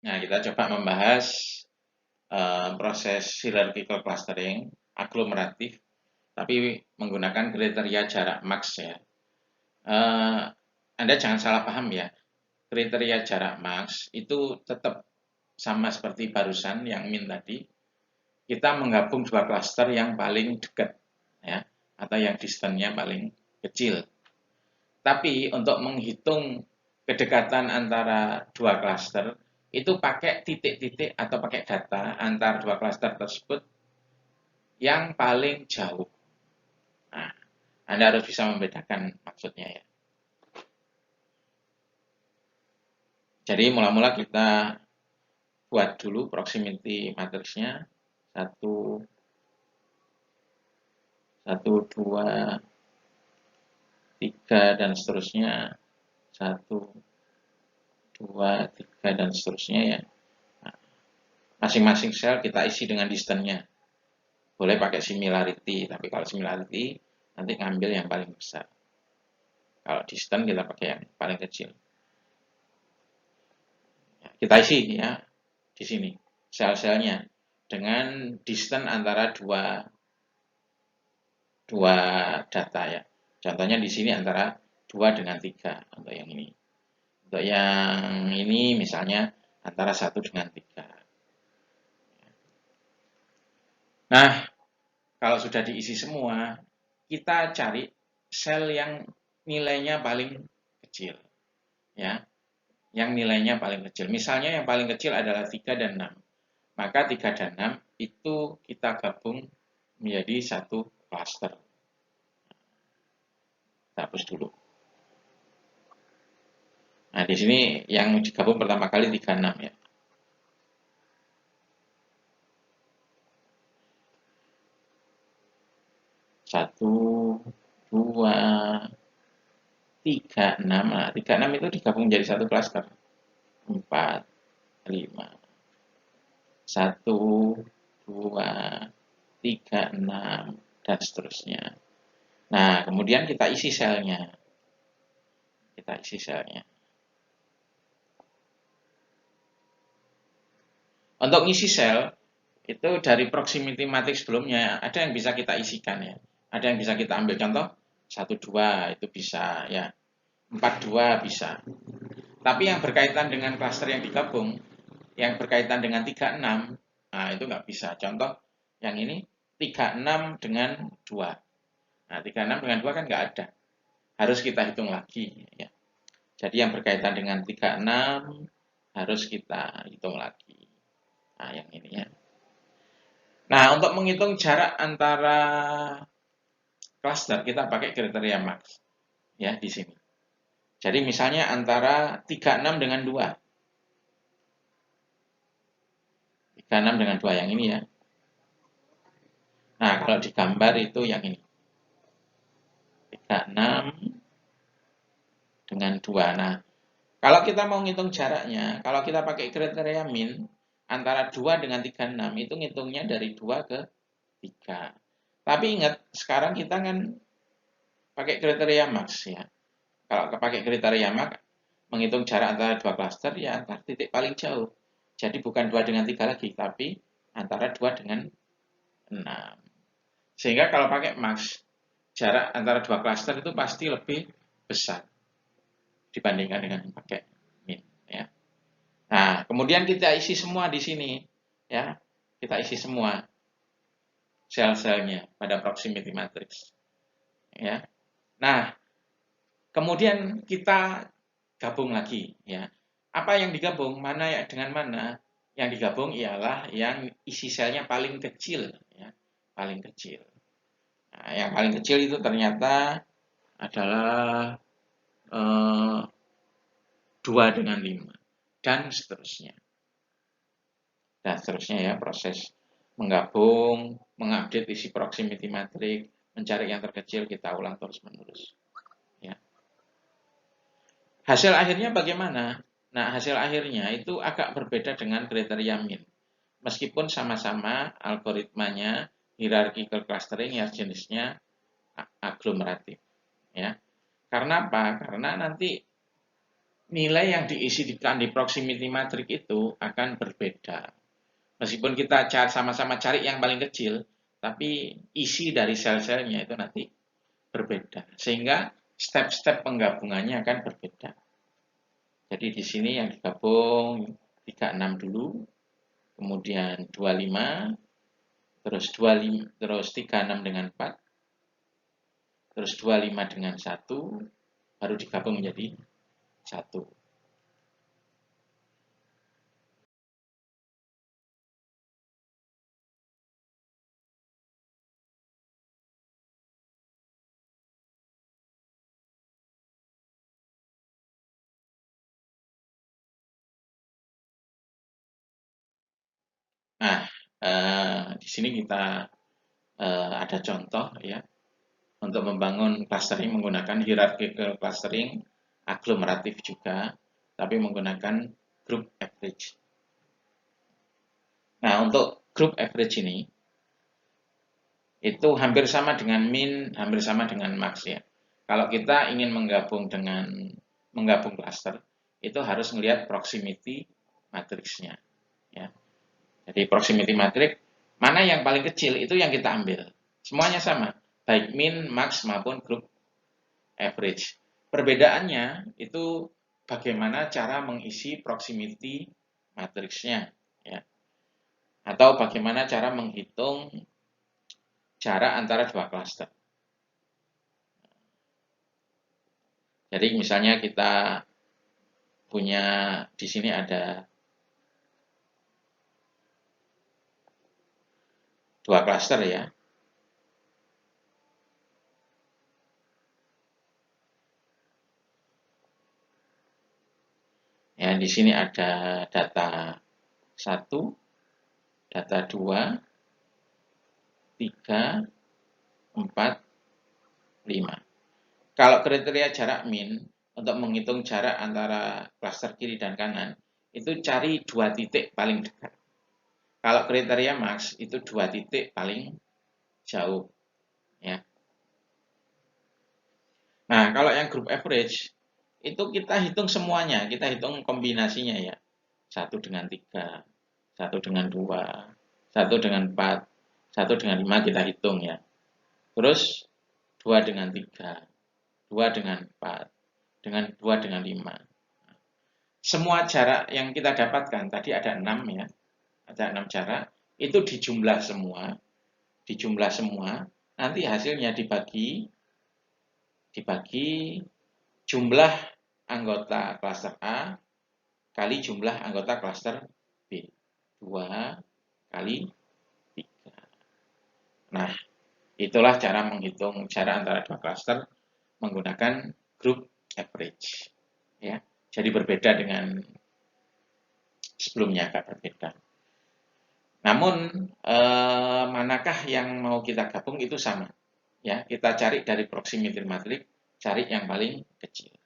Nah, kita coba membahas proses hierarchical clustering aglomeratif, tapi menggunakan kriteria jarak max ya. Eh, Anda jangan salah paham ya. Kriteria jarak max itu tetap sama seperti barusan yang min tadi. Kita menggabung dua klaster yang paling dekat ya, atau yang distance-nya paling kecil. Tapi untuk menghitung kedekatan antara dua klaster, itu pakai titik-titik atau pakai data antar dua klaster tersebut yang paling jauh. Nah, Anda harus bisa membedakan maksudnya ya. Jadi mula-mula kita buat dulu proximity matriksnya. Satu, satu, dua, tiga, dan seterusnya. Satu, dua, tiga, dan seterusnya ya. Nah, masing-masing sel kita isi dengan distance-nya. Boleh pakai similarity, tapi kalau similarity nanti ngambil yang paling besar. Kalau distance kita pakai yang paling kecil. Kita isi ya di sini sel-selnya dengan distance antara dua data ya. Contohnya di sini antara 2 dengan 3 untuk yang ini. Untuk yang ini misalnya antara 1 dengan 3. Nah, kalau sudah diisi semua, kita cari sel yang nilainya paling kecil ya. Yang nilainya paling kecil. Misalnya yang paling kecil adalah 3 dan 6. Maka 3 dan 6 itu kita gabung menjadi satu cluster. Kita hapus dulu. Nah, di sini yang digabung pertama kali 36 ya. 1, 2, 3, 6. Nah, 3, 6 itu digabung menjadi satu cluster. 4, 5. 1, 2, 3, 6, dan seterusnya. Nah, kemudian kita isi selnya. Kita isi selnya. Untuk ngisi sel, itu dari proximity matrix sebelumnya, ada yang bisa kita isikan ya. Ada yang bisa kita ambil contoh, 1, 2 itu bisa ya. 4, 2 bisa. Tapi yang berkaitan dengan klaster yang digabung, yang berkaitan dengan 3, 6, nah itu nggak bisa. Contoh, yang ini 3, 6 dengan 2. Nah, 3, 6 dengan 2 kan nggak ada. Harus kita hitung lagi ya. Jadi yang berkaitan dengan 3, 6 harus kita hitung lagi. Nah, yang ini ya. Nah, untuk menghitung jarak antara cluster, kita pakai kriteria max. Ya, di sini. Jadi misalnya antara 36 dengan 2. 36 dengan 2 yang ini ya. Nah, kalau di gambar itu yang ini. 36 dengan 2. Nah, kalau kita mau ngitung jaraknya, kalau kita pakai kriteria min, antara 2 dengan 36, itu ngitungnya dari 2 ke 3. Tapi ingat, sekarang kita kan pakai kriteria max ya. Kalau pakai kriteria max, menghitung jarak antara dua klaster ya antara titik paling jauh. Jadi bukan 2 dengan 3 lagi, tapi antara 2 dengan 6. Sehingga kalau pakai max, jarak antara dua klaster itu pasti lebih besar dibandingkan dengan pakai min ya. Nah, kemudian kita isi semua di sini ya. Kita isi semua sel-selnya pada proximity matrix ya. Nah, kemudian kita gabung lagi ya. Apa yang digabung? Mana ya dengan mana? Yang digabung ialah yang isi selnya paling kecil ya, paling kecil. Nah, yang paling kecil itu ternyata adalah 2 dengan 5 dan seterusnya. Dan seterusnya ya, proses menggabung, mengupdate isi proximity matrix, mencari yang terkecil, kita ulang terus-menerus. Ya. Hasil akhirnya bagaimana? Nah, hasil akhirnya itu agak berbeda dengan kriteria min. Meskipun sama-sama algoritmanya hierarchical clustering ya jenisnya aglomeratif. Ya. Karena apa? Karena nanti nilai yang diisi di proximity matrix itu akan berbeda. Meskipun kita sama-sama cari yang paling kecil, tapi isi dari sel-selnya itu nanti berbeda. Sehingga step-step penggabungannya akan berbeda. Jadi di sini yang digabung 36 dulu, kemudian 25, terus 25, terus 36 dengan 4, terus 25 dengan 1, baru digabung menjadi 1. Nah, di sini kita ada contoh ya untuk membangun clustering menggunakan hierarchical clustering, aglomeratif juga, tapi menggunakan group average. Nah, untuk group average ini itu hampir sama dengan min, hampir sama dengan max ya. Kalau kita ingin menggabung cluster, itu harus melihat proximity matrixnya ya. Jadi proximity matrix mana yang paling kecil itu yang kita ambil. Semuanya sama, baik min, max maupun group average. Perbedaannya itu bagaimana cara mengisi proximity matrixnya ya. Atau bagaimana cara menghitung jarak antara dua cluster. Jadi misalnya kita punya di sini ada dua cluster ya. Ya, di sini ada data 1, data 2, 3, 4, 5. Kalau kriteria jarak min untuk menghitung jarak antara cluster kiri dan kanan, itu cari 2 titik paling dekat. Kalau kriteria max itu 2 titik paling jauh. Ya. Nah, kalau yang group average, itu kita hitung semuanya, kita hitung kombinasinya ya. 1 dengan 3, 1 dengan 2, 1 dengan 4, 1 dengan 5 kita hitung ya. Terus 2 dengan 3, 2 dengan 4, dengan 2 dengan 5. Semua jarak yang kita dapatkan, tadi ada 6 ya, ada 6 jarak, itu dijumlah semua, nanti hasilnya dibagi jumlah anggota klaster A kali jumlah anggota klaster B. 2 kali 3. Nah, itulah cara menghitung jarak antara dua klaster menggunakan group average. Ya, jadi berbeda dengan sebelumnya, agak berbeda. Namun, manakah yang mau kita gabung itu sama. Ya, kita cari dari proximity matrix, cari yang paling kecil.